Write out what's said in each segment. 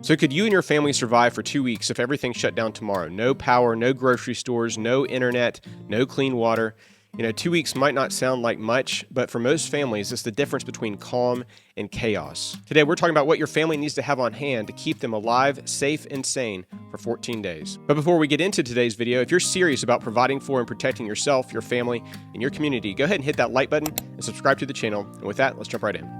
So could you and your family survive for 2 weeks if everything shut down tomorrow? No power, no grocery stores, no internet, no clean water. 2 weeks might not sound like much, but for most families, it's the difference between calm and chaos. Today, we're talking about what your family needs to have on hand to keep them alive, safe, and sane for 14 days. But before we get into today's video, if you're serious about providing for and protecting yourself, your family, and your community, go ahead and hit that like button and subscribe to the channel. And with that, let's jump right in.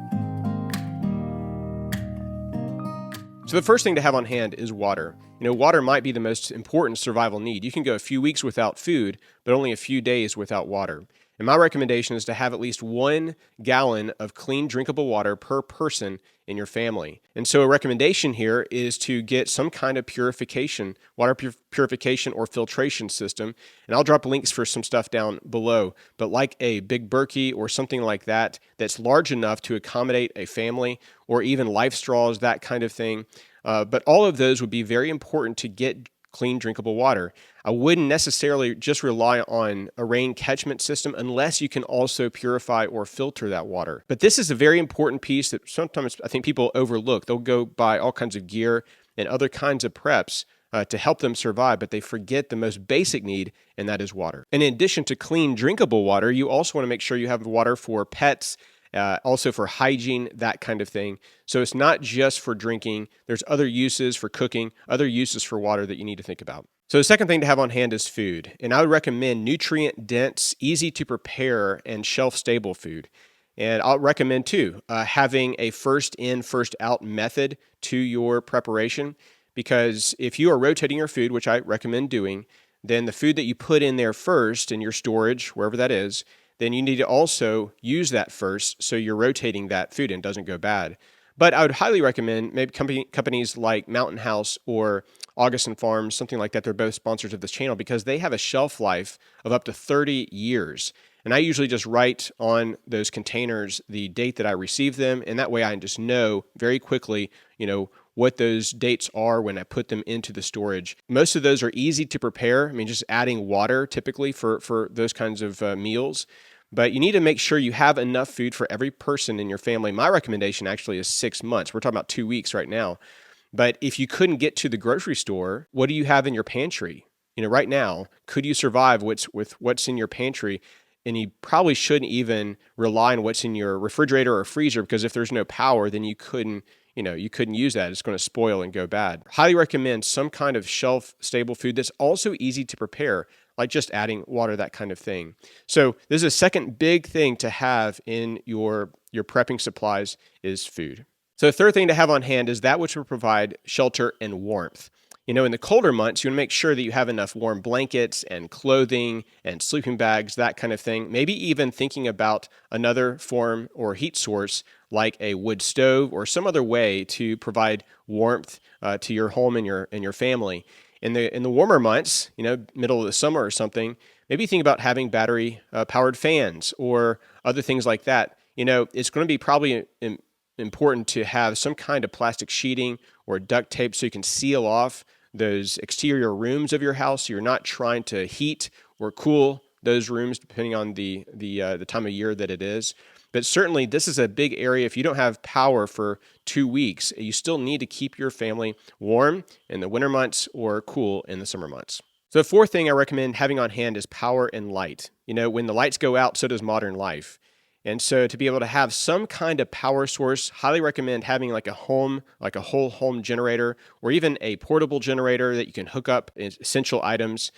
So the first thing to have on hand is water. Water might be the most important survival need. You can go a few weeks without food, but only a few days without water. And my recommendation is to have at least 1 gallon of clean, drinkable water per person in your family. And so a recommendation here is to get some kind of purification, water purification or filtration system. And I'll drop links for some stuff down below. But like a Big Berkey or something like that, that's large enough to accommodate a family, or even Life Straws, that kind of thing. But all of those would be very important to get clean, drinkable water. I wouldn't necessarily just rely on a rain catchment system unless you can also purify or filter that water. But this is a very important piece that sometimes I think people overlook. They'll go buy all kinds of gear and other kinds of preps to help them survive, but they forget the most basic need, and that is water. And in addition to clean, drinkable water, you also want to make sure you have water for pets, also for hygiene, that kind of thing. So it's not just for drinking. There's other uses for cooking, other uses for water that you need to think about. So the second thing to have on hand is food. And I would recommend nutrient-dense, easy to prepare, and shelf-stable food. And I'll recommend too, having a first in, first out method to your preparation. Because if you are rotating your food, which I recommend doing, then the food that you put in there first in your storage, wherever that is, then you need to also use that first so you're rotating that food and it doesn't go bad. But I would highly recommend maybe companies like Mountain House or Augustin Farms, something like that. They're both sponsors of this channel because they have a shelf life of up to 30 years. And I usually just write on those containers the date that I received them, and that way I just know very quickly, what those dates are when I put them into the storage. Most of those are easy to prepare. I mean, just adding water typically for those kinds of meals. But you need to make sure you have enough food for every person in your family. My recommendation actually is 6 months. We're talking about 2 weeks right now. But if you couldn't get to the grocery store, what do you have in your pantry? Right now, could you survive with what's in your pantry? And you probably shouldn't even rely on what's in your refrigerator or freezer, because if there's no power, then you couldn't use that. It's going to spoil and go bad. Highly recommend some kind of shelf-stable food that's also easy to prepare, like just adding water, that kind of thing. So this is a second big thing to have in your prepping supplies is food. So the third thing to have on hand is that which will provide shelter and warmth. In the colder months, you want to make sure that you have enough warm blankets and clothing and sleeping bags, that kind of thing. Maybe even thinking about another form or heat source like a wood stove or some other way to provide warmth to your home and your family. In the warmer months, middle of the summer or something, maybe think about having battery powered fans or other things like that. It's going to be probably important to have some kind of plastic sheeting or duct tape so you can seal off those exterior rooms of your house. So you're not trying to heat or cool those rooms depending on the time of year that it is. But certainly this is a big area. If you don't have power for 2 weeks, you still need to keep your family warm in the winter months or cool in the summer months. So the fourth thing I recommend having on hand is power and light. When the lights go out, so does modern life. And so to be able to have some kind of power source, highly recommend having like a whole home generator, or even a portable generator that you can hook up essential items.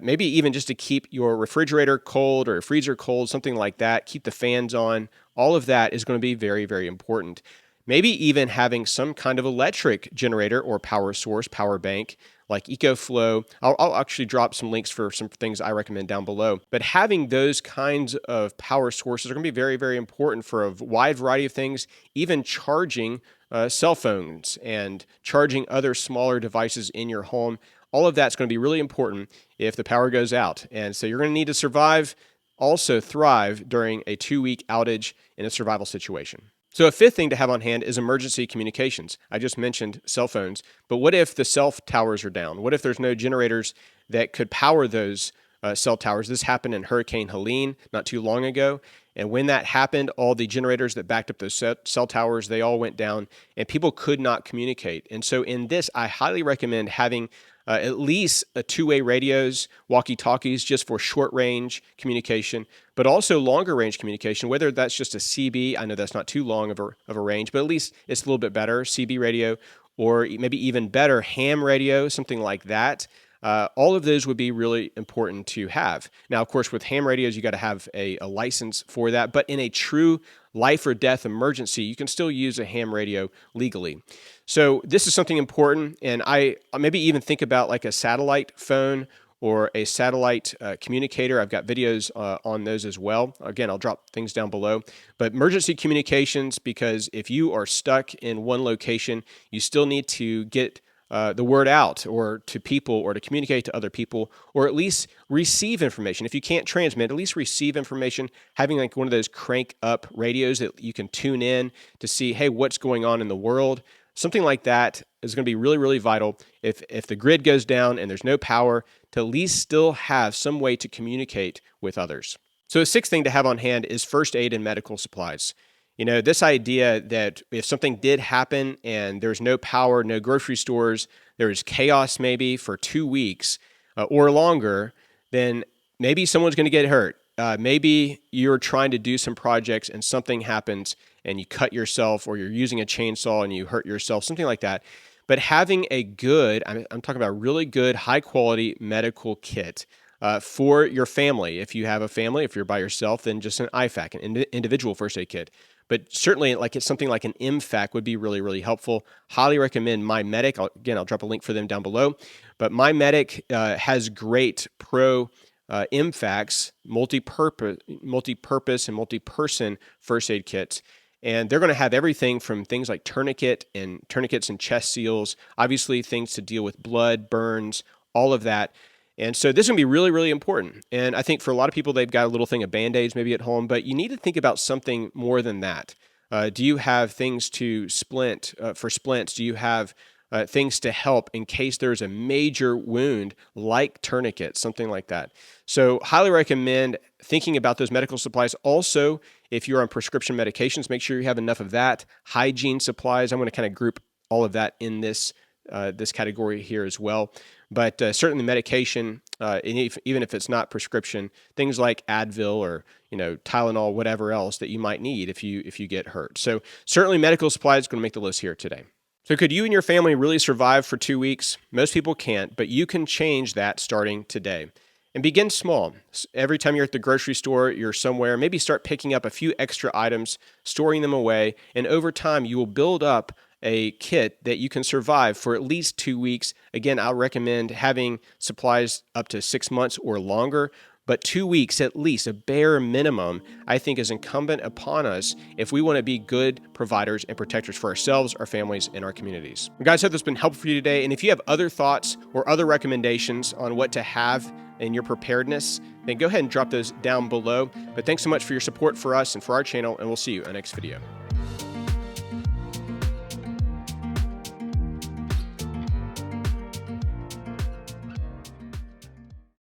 Maybe even just to keep your refrigerator cold or freezer cold, something like that. Keep the fans on. All of that is going to be very, very important. Maybe even having some kind of electric generator or power source, power bank, like EcoFlow. I'll actually drop some links for some things I recommend down below. But having those kinds of power sources are going to be very, very important for a wide variety of things, even charging cell phones and charging other smaller devices in your home. All of that's going to be really important if the power goes out. And so you're going to need to survive, also thrive during a 2-week outage in a survival situation. So a fifth thing to have on hand is emergency communications. I just mentioned cell phones, but what if the cell towers are down? What if there's no generators that could power those cell towers? This happened in Hurricane Helene not too long ago. And when that happened, all the generators that backed up those cell towers, they all went down and people could not communicate. And so in this, I highly recommend having at least two-way radios, walkie-talkies, just for short-range communication, but also longer-range communication, whether that's just a CB. I know that's not too long of a range, but at least it's a little bit better, CB radio, or maybe even better, ham radio, something like that. All of those would be really important to have. Now, of course, with ham radios, you got to have a license for that. But in a true life or death emergency, you can still use a ham radio legally. So this is something important. And I maybe even think about like a satellite phone or a satellite communicator. I've got videos on those as well. Again, I'll drop things down below. But emergency communications, because if you are stuck in one location, you still need to get the word out or to people or to communicate to other people, or at least receive information. If you can't transmit, at least receive information. Having like one of those crank up radios that you can tune in to see, hey, what's going on in the world. Something like that is going to be really, really vital if the grid goes down and there's no power, to at least still have some way to communicate with others. So the sixth thing to have on hand is first aid and medical supplies. You know, this idea that if something did happen and there's no power, no grocery stores, there's chaos maybe for 2 weeks or longer, then maybe someone's going to get hurt. Maybe you're trying to do some projects and something happens and you cut yourself, or you're using a chainsaw and you hurt yourself, something like that. But having a good, I'm talking about really good, high quality medical kit for your family. If you have a family, if you're by yourself, then just an IFAK, an individual first aid kit. But certainly, like it's something like an MFAK would be really, really helpful. Highly recommend MyMedic. I'll drop a link for them down below. But MyMedic has great pro MFAKs, multi-purpose and multi-person first aid kits. And they're going to have everything from things like tourniquets and chest seals, obviously things to deal with blood, burns, all of that. And so this is going to be really, really important. And I think for a lot of people, they've got a little thing of Band-Aids maybe at home, but you need to think about something more than that. Do you have things to for splints? Do you have things to help in case there's a major wound like tourniquets, something like that? So highly recommend thinking about those medical supplies. Also, if you're on prescription medications, make sure you have enough of that. Hygiene supplies, I'm going to kind of group all of that in this category here as well. But certainly medication, even if it's not prescription, things like Advil or Tylenol, whatever else that you might need if you get hurt. So certainly medical supplies is going to make the list here today. So could you and your family really survive for 2 weeks? Most people can't, but you can change that starting today. And begin small. Every time you're at the grocery store, you're somewhere, maybe start picking up a few extra items, storing them away, and over time you will build up a kit that you can survive for at least 2 weeks. Again, I'll recommend having supplies up to 6 months or longer, but 2 weeks at least, a bare minimum, I think is incumbent upon us if we want to be good providers and protectors for ourselves, our families, and our communities. Guys, I hope this has been helpful for you today. And if you have other thoughts or other recommendations on what to have in your preparedness, then go ahead and drop those down below. But thanks so much for your support for us and for our channel, and we'll see you in the next video.